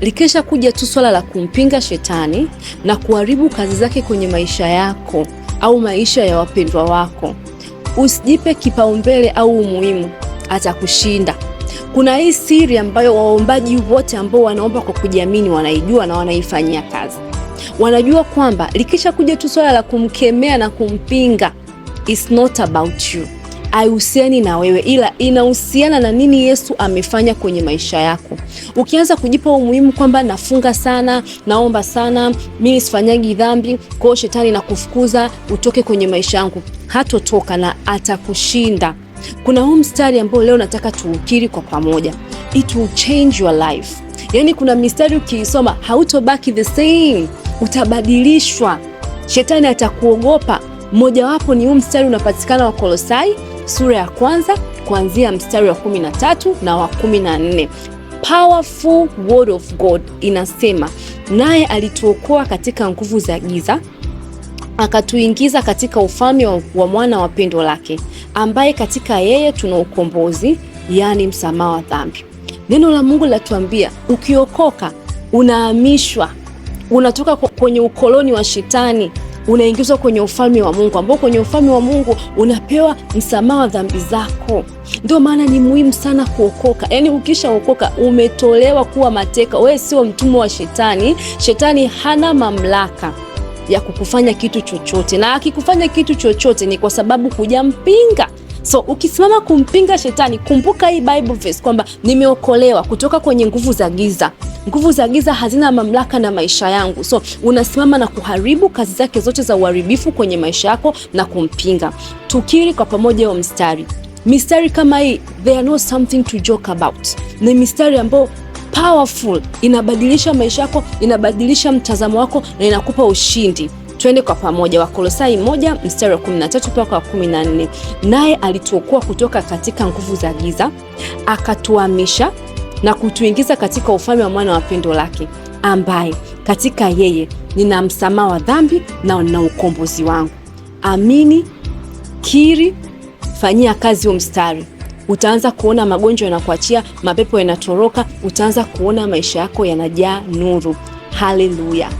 likisha kuja tu swala la kumpinga shetani na kuharibu kazi zake kwenye maisha yako au maisha ya wapendwa wako, usijipe kipaumbele au umuhimu, atakushinda. Kuna hii siri ambayo waombaji wote ambao wanaomba kwa kujiamini wanaijua na wanaifanyia kazi. Wanajua kwamba likisha kuja tu swala la kumkemea na kumpinga, it's not about you, haihusiani na wewe, ila inahusiana na nini Yesu amefanya kwenye maisha yako. Ukianza kujipa umuhimu kwamba nafunga sana, naomba sana, mimi sifanyagi dhambi, kwa shetani na kufukuza utoke kwenye maisha yangu, hatotoka na atakushinda. Kuna huu mstari ambao leo nataka tuukiri kwa pamoja. It will change your life. Yani kuna mistari ukiisoma hautobaki the same, utabadilishwa. Shetani atakuogopa. Mojawapo ni huu mstari unapatikana wa Kolosai sura ya 1 kuanzia mstari wa 13 na wa 14. Powerful word of God inasema, naye alituokoa katika nguvu za giza, akatuingiza katika ufalme wa mwana wa pendo lake, ambaye katika yeye tuna ukombozi, yani msamaha wa dhambi. Neno la Mungu latuambia ukiokoka unahamishwa, unatoka kwenye ukoloni wa shetani, unaingizwa kwenye ufalme wa Mungu, ambao kwenye ufalme wa Mungu unapewa msamaha wa dhambi zako. Ndio maana ni muhimu sana kuokoka. Yani ukishaokoka umetolewa kuwa mateka, wewe sio mtumwa wa shetani. Shetani hana mamlaka ya kukufanya kitu chochote, na akikufanya kitu chochote ni kwa sababu hujampinga. So ukisimama kumpinga shetani, kumbuka hii Bible verse kwamba nimeokolewa kutoka kwenye nguvu za giza. Nguvu za giza hazina mamlaka na maisha yangu. So unasimama na kuharibu kazi zake zote za uharibifu kwenye maisha yako na kumpinga. Tukiri kwa pamoja wa mstari. Mistari kama hii, they are not something to joke about. Ni mistari ambayo powerful, inabadilisha maisha yako, inabadilisha mtazamo wako na inakupa ushindi. Twende kwa pamoja. Wakolosai 1 mstari wa 13 mpaka wa 14. Naye alituokoa kutoka katika nguvu za giza, akatuhamisha na kutuingiza katika ufalme wa mwana wa pendo lake, ambaye katika yeye nina msamaha wa dhambi na ukombozi wangu. Amini, kiri, fanyia kazi mstari. Utaanza kuona magonjwa yanakuachia, mapepo yanatoroka, utaanza kuona maisha yako yanajaa nuru. Haleluya.